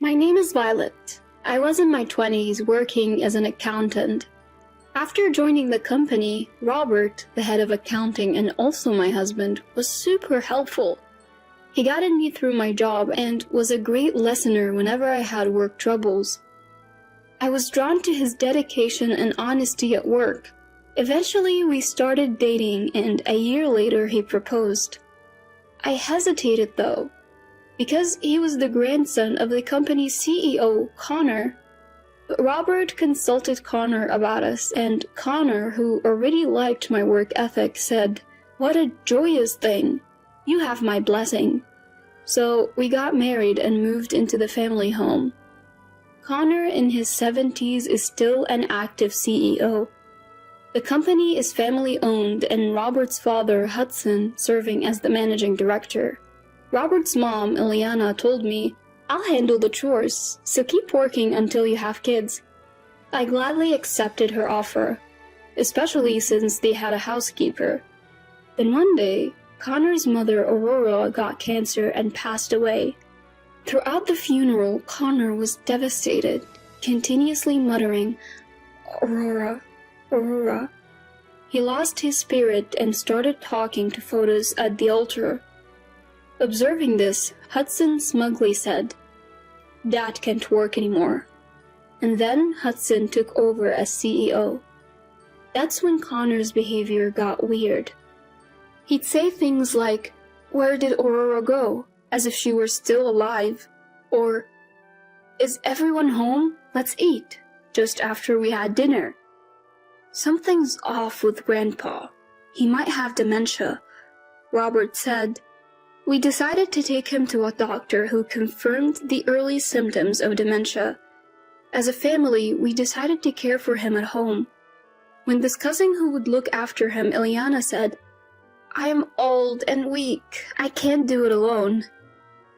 My name is Violet. I was in my 20s working as an accountant. After joining the company, Robert, the head of accounting and also my husband, was super helpful. He guided me through my job and was a great listener whenever I had work troubles. I was drawn to his dedication and honesty at work. Eventually, we started dating, and a year later he proposed. I hesitated though, because he was the grandson of the company's CEO, Connor. But Robert consulted Connor about us, and Connor, who already liked my work ethic, said, "What a joyous thing! You have my blessing." So we got married and moved into the family home. Connor, in his 70s, is still an active CEO. The company is family-owned, and Robert's father, Hudson, serving as the managing director. Robert's mom, Ileana, told me, "I'll handle the chores, so keep working until you have kids." I gladly accepted her offer, especially since they had a housekeeper. Then one day, Connor's mother, Aurora, got cancer and passed away. Throughout the funeral, Connor was devastated, continuously muttering, "Aurora, Aurora." He lost his spirit and started talking to photos at the altar. Observing this, Hudson smugly said, "Dad can't work anymore." And then Hudson took over as CEO. That's when Connor's behavior got weird. He'd say things like, "Where did Aurora go?" as if she were still alive, or, "Is everyone home? Let's eat," just after we had dinner. Something's off with Grandpa. He might have dementia, Robert said. We decided to take him to a doctor who confirmed the early symptoms of dementia. As a family, we decided to care for him at home. When discussing who would look after him, Ileana said, "I am old and weak. I can't do it alone."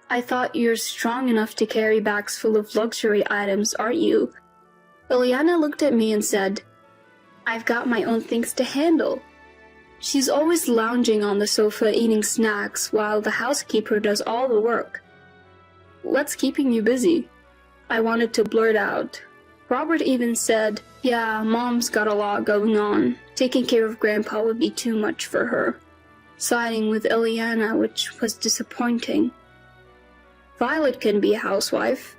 "I thought you're strong enough to carry bags full of luxury items, aren't you?" Ileana looked at me and said, "I've got my own things to handle." She's always lounging on the sofa eating snacks while the housekeeper does all the work. "What's keeping you busy?" I wanted to blurt out. Robert even said, "Yeah, Mom's got a lot going on. Taking care of Grandpa would be too much for her," siding with Ileana, which was disappointing. Violet can be a housewife.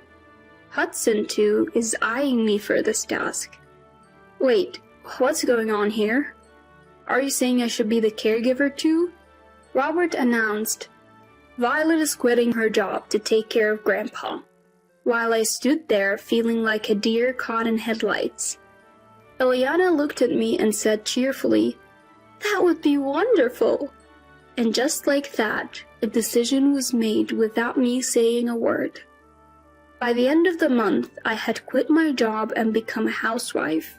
Hudson, too, is eyeing me for this task. Wait, what's going on here? Are you saying I should be the caregiver too? Robert announced, "Violet is quitting her job to take care of Grandpa," while I stood there feeling like a deer caught in headlights. Ileana looked at me and said cheerfully, "That would be wonderful." And just like that, a decision was made without me saying a word. By the end of the month, I had quit my job and become a housewife.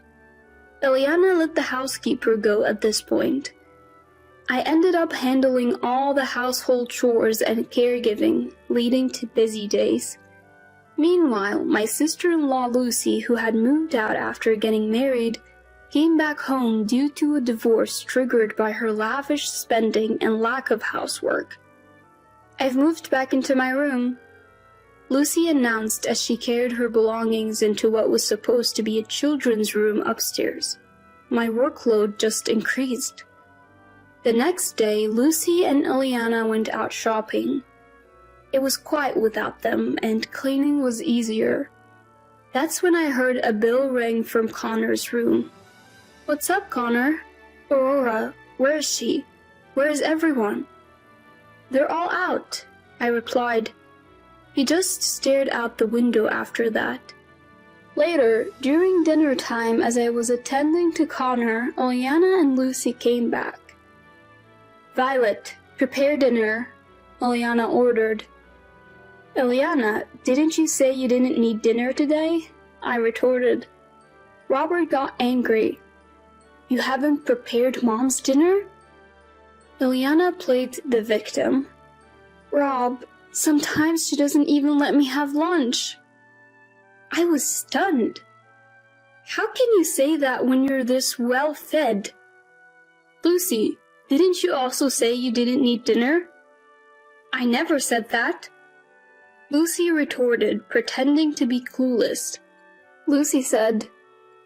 Ileana let the housekeeper go at this point. I ended up handling all the household chores and caregiving, leading to busy days. Meanwhile, my sister-in-law Lucy, who had moved out after getting married, came back home due to a divorce triggered by her lavish spending and lack of housework. "I've moved back into my room," Lucy announced as she carried her belongings into what was supposed to be a children's room upstairs. My workload just increased. The next day, Lucy and Ileana went out shopping. It was quiet without them, and cleaning was easier. That's when I heard a bell ring from Connor's room. "What's up, Connor?" "Aurora, where is she? Where is everyone?" "They're all out," I replied. He just stared out the window after that. Later, during dinner time, as I was attending to Connor, Ileana and Lucy came back. "Violet, prepare dinner," Ileana ordered. "Ileana, didn't you say you didn't need dinner today?" I retorted. Robert got angry. "You haven't prepared Mom's dinner?" Ileana played the victim. "Rob, sometimes she doesn't even let me have lunch." I was stunned. "How can you say that when you're this well-fed?" "Lucy, didn't you also say you didn't need dinner?" "I never said that." Lucy retorted, pretending to be clueless. Lucy said,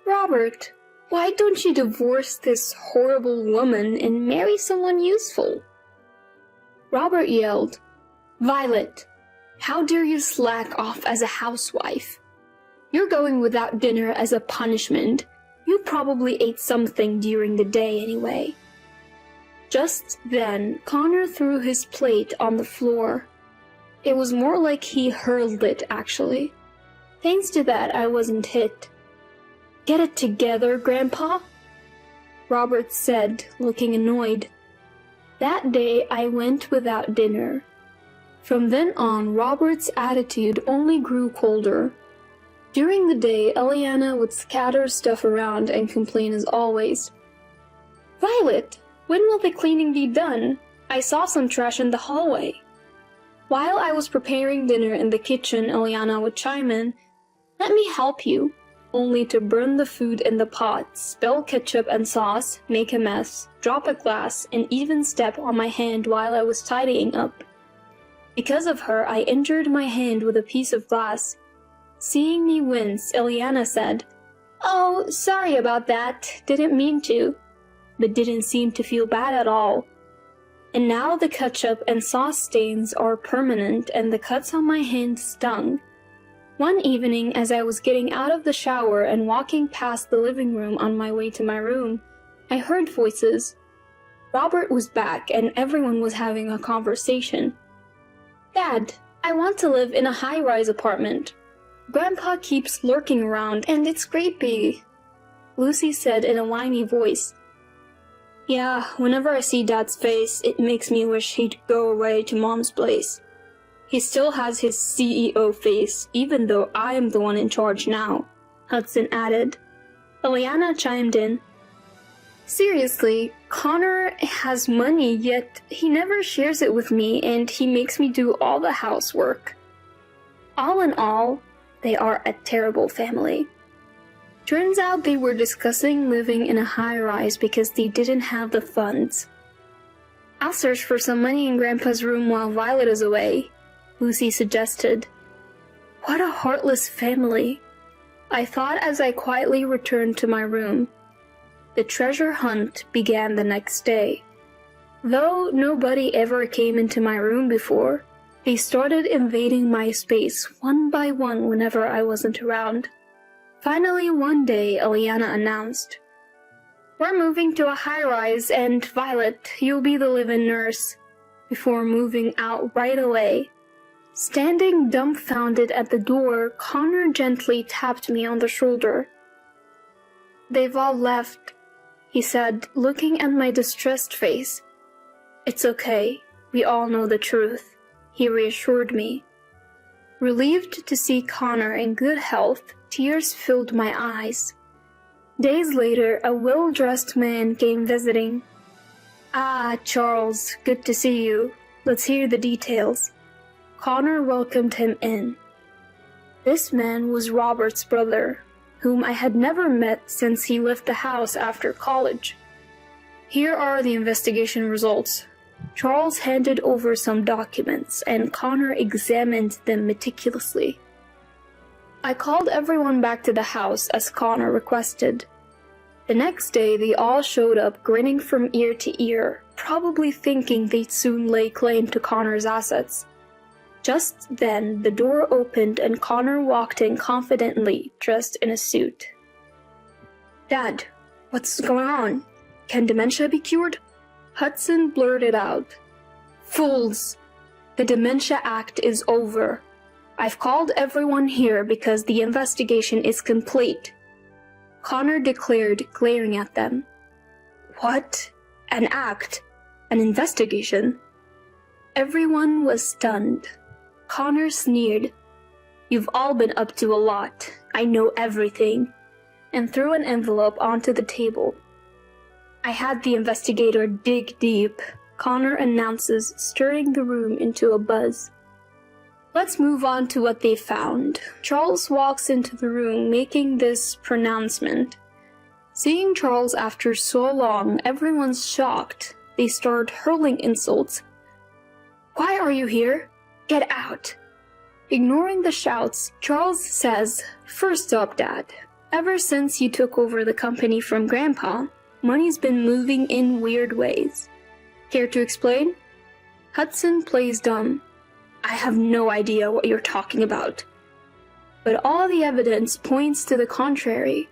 "Robert, why don't you divorce this horrible woman and marry someone useful?" Robert yelled, "Violet, how dare you slack off as a housewife? You're going without dinner as a punishment. You probably ate something during the day anyway." Just then, Connor threw his plate on the floor. It was more like he hurled it, actually. Thanks to that, I wasn't hit. "Get it together, Grandpa," Robert said, looking annoyed. That day, I went without dinner. From then on, Robert's attitude only grew colder. During the day, Eliana would scatter stuff around and complain as always. "Violet, when will the cleaning be done? I saw some trash in the hallway." While I was preparing dinner in the kitchen, Eliana would chime in, "Let me help you," only to burn the food in the pot, spill ketchup and sauce, make a mess, drop a glass, and even step on my hand while I was tidying up. Because of her, I injured my hand with a piece of glass. Seeing me wince, Eliana said, "Oh, sorry about that, didn't mean to," but didn't seem to feel bad at all. And now the ketchup and sauce stains are permanent and the cuts on my hand stung. One evening, as I was getting out of the shower and walking past the living room on my way to my room, I heard voices. Robert was back and everyone was having a conversation. "Dad, I want to live in a high-rise apartment. Grandpa keeps lurking around and it's creepy," Lucy said in a whiny voice. "Yeah, whenever I see Dad's face, it makes me wish he'd go away to Mom's place. He still has his CEO face, even though I am the one in charge now," Hudson added. Eliana chimed in. "Seriously, Connor has money, yet he never shares it with me and he makes me do all the housework. All in all, they are a terrible family." Turns out they were discussing living in a high-rise because they didn't have the funds. "I'll search for some money in Grandpa's room while Violet is away," Lucy suggested. What a heartless family, I thought as I quietly returned to my room. The treasure hunt began the next day. Though nobody ever came into my room before, they started invading my space one by one whenever I wasn't around. Finally, one day, Eliana announced, "We're moving to a high-rise, and Violet, you'll be the live-in nurse," before moving out right away. Standing dumbfounded at the door, Connor gently tapped me on the shoulder. "They've all left," he said, looking at my distressed face. "It's okay, we all know the truth," he reassured me. Relieved to see Connor in good health, tears filled my eyes. Days later, a well-dressed man came visiting. "Ah, Charles, good to see you. Let's hear the details." Connor welcomed him in. This man was Robert's brother, whom I had never met since he left the house after college. "Here are the investigation results." Charles handed over some documents, and Connor examined them meticulously. I called everyone back to the house as Connor requested. The next day, they all showed up grinning from ear to ear, probably thinking they'd soon lay claim to Connor's assets. Just then, the door opened and Connor walked in confidently, dressed in a suit. "Dad, what's going on? Can dementia be cured?" Hudson blurted out. "Fools! The Dementia Act is over. I've called everyone here because the investigation is complete," Connor declared, glaring at them. "What? An act? An investigation?" Everyone was stunned. Connor sneered. "You've all been up to a lot. I know everything," and threw an envelope onto the table. "I had the investigator dig deep," Connor announces, stirring the room into a buzz. "Let's move on to what they found." Charles walks into the room making this pronouncement. Seeing Charles after so long, everyone's shocked. They start hurling insults. "Why are you here? Get out!" Ignoring the shouts, Charles says, "First up, Dad, ever since you took over the company from Grandpa, money's been moving in weird ways. Care to explain?" Hudson plays dumb. "I have no idea what you're talking about." But all the evidence points to the contrary.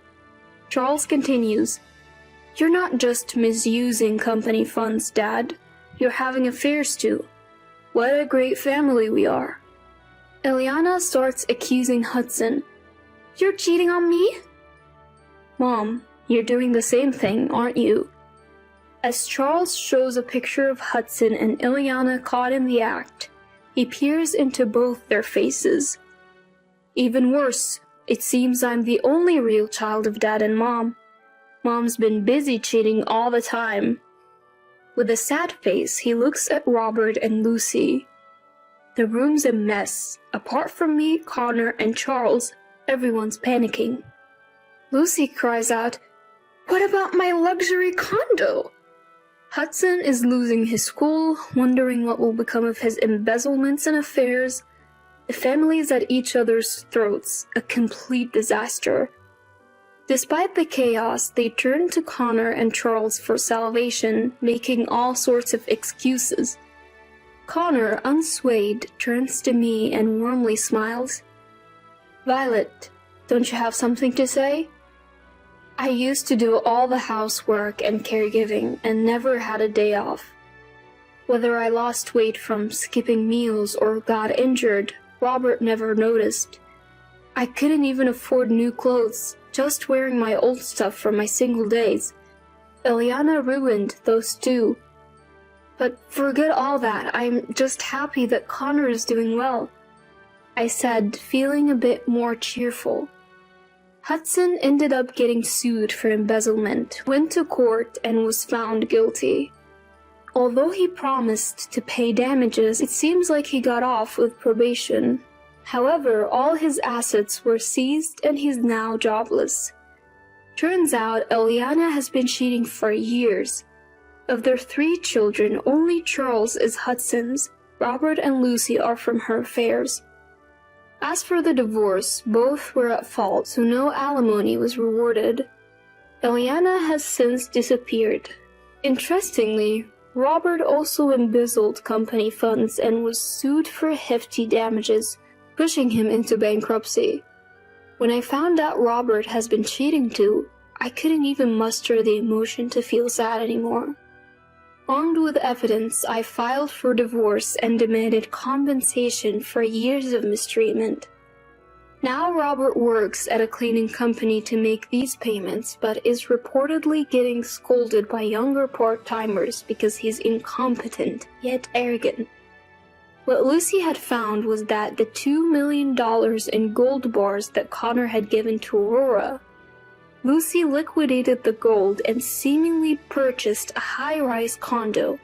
Charles continues, "You're not just misusing company funds, Dad. You're having affairs too. What a great family we are." Ileana starts accusing Hudson. "You're cheating on me?" "Mom, you're doing the same thing, aren't you?" As Charles shows a picture of Hudson and Ileana caught in the act, he peers into both their faces. "Even worse, it seems I'm the only real child of Dad and Mom. Mom's been busy cheating all the time." With a sad face, he looks at Robert and Lucy. The room's a mess. Apart from me, Connor, and Charles, everyone's panicking. Lucy cries out, "What about my luxury condo?" Hudson is losing his cool, wondering what will become of his embezzlements and affairs. The family's at each other's throats, a complete disaster. Despite the chaos, they turn to Connor and Charles for salvation, making all sorts of excuses. Connor, unswayed, turns to me and warmly smiles. "Violet, don't you have something to say? I used to do all the housework and caregiving and never had a day off. Whether I lost weight from skipping meals or got injured, Robert never noticed. I couldn't even afford new clothes, just wearing my old stuff from my single days. Ileana ruined those too. But forget all that, I'm just happy that Connor is doing well," I said, feeling a bit more cheerful. Hudson ended up getting sued for embezzlement, went to court, and was found guilty. Although he promised to pay damages, it seems like he got off with probation. However, all his assets were seized and he's now jobless. Turns out Ileana has been cheating for years. Of their 3 children, only Charles is Hudson's. Robert and Lucy are from her affairs. As for the divorce, both were at fault, so no alimony was rewarded. Ileana has since disappeared. Interestingly, Robert also embezzled company funds and was sued for hefty damages, pushing him into bankruptcy. When I found out Robert has been cheating too, I couldn't even muster the emotion to feel sad anymore. Armed with evidence, I filed for divorce and demanded compensation for years of mistreatment. Now Robert works at a cleaning company to make these payments, but is reportedly getting scolded by younger part-timers because he's incompetent, yet arrogant. What Lucy had found was that the $2 million in gold bars that Connor had given to Aurora, Lucy liquidated the gold and seemingly purchased a high-rise condo.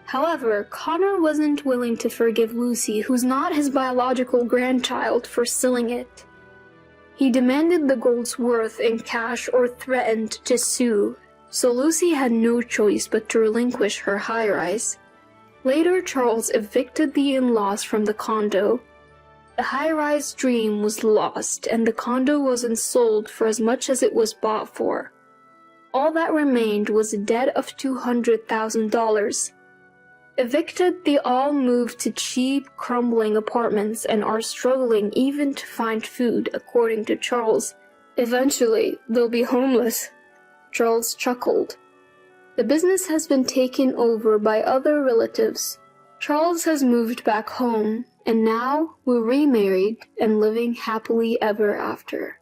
However, Connor wasn't willing to forgive Lucy, who's not his biological grandchild, for selling it. He demanded the gold's worth in cash or threatened to sue, so Lucy had no choice but to relinquish her high-rise. Later, Charles evicted the in-laws from the condo. The high-rise dream was lost, and the condo wasn't sold for as much as it was bought for. All that remained was a debt of $200,000. Evicted, they all moved to cheap, crumbling apartments and are struggling even to find food, according to Charles. "Eventually, they'll be homeless," Charles chuckled. The business has been taken over by other relatives. Charles has moved back home, and now we're remarried and living happily ever after.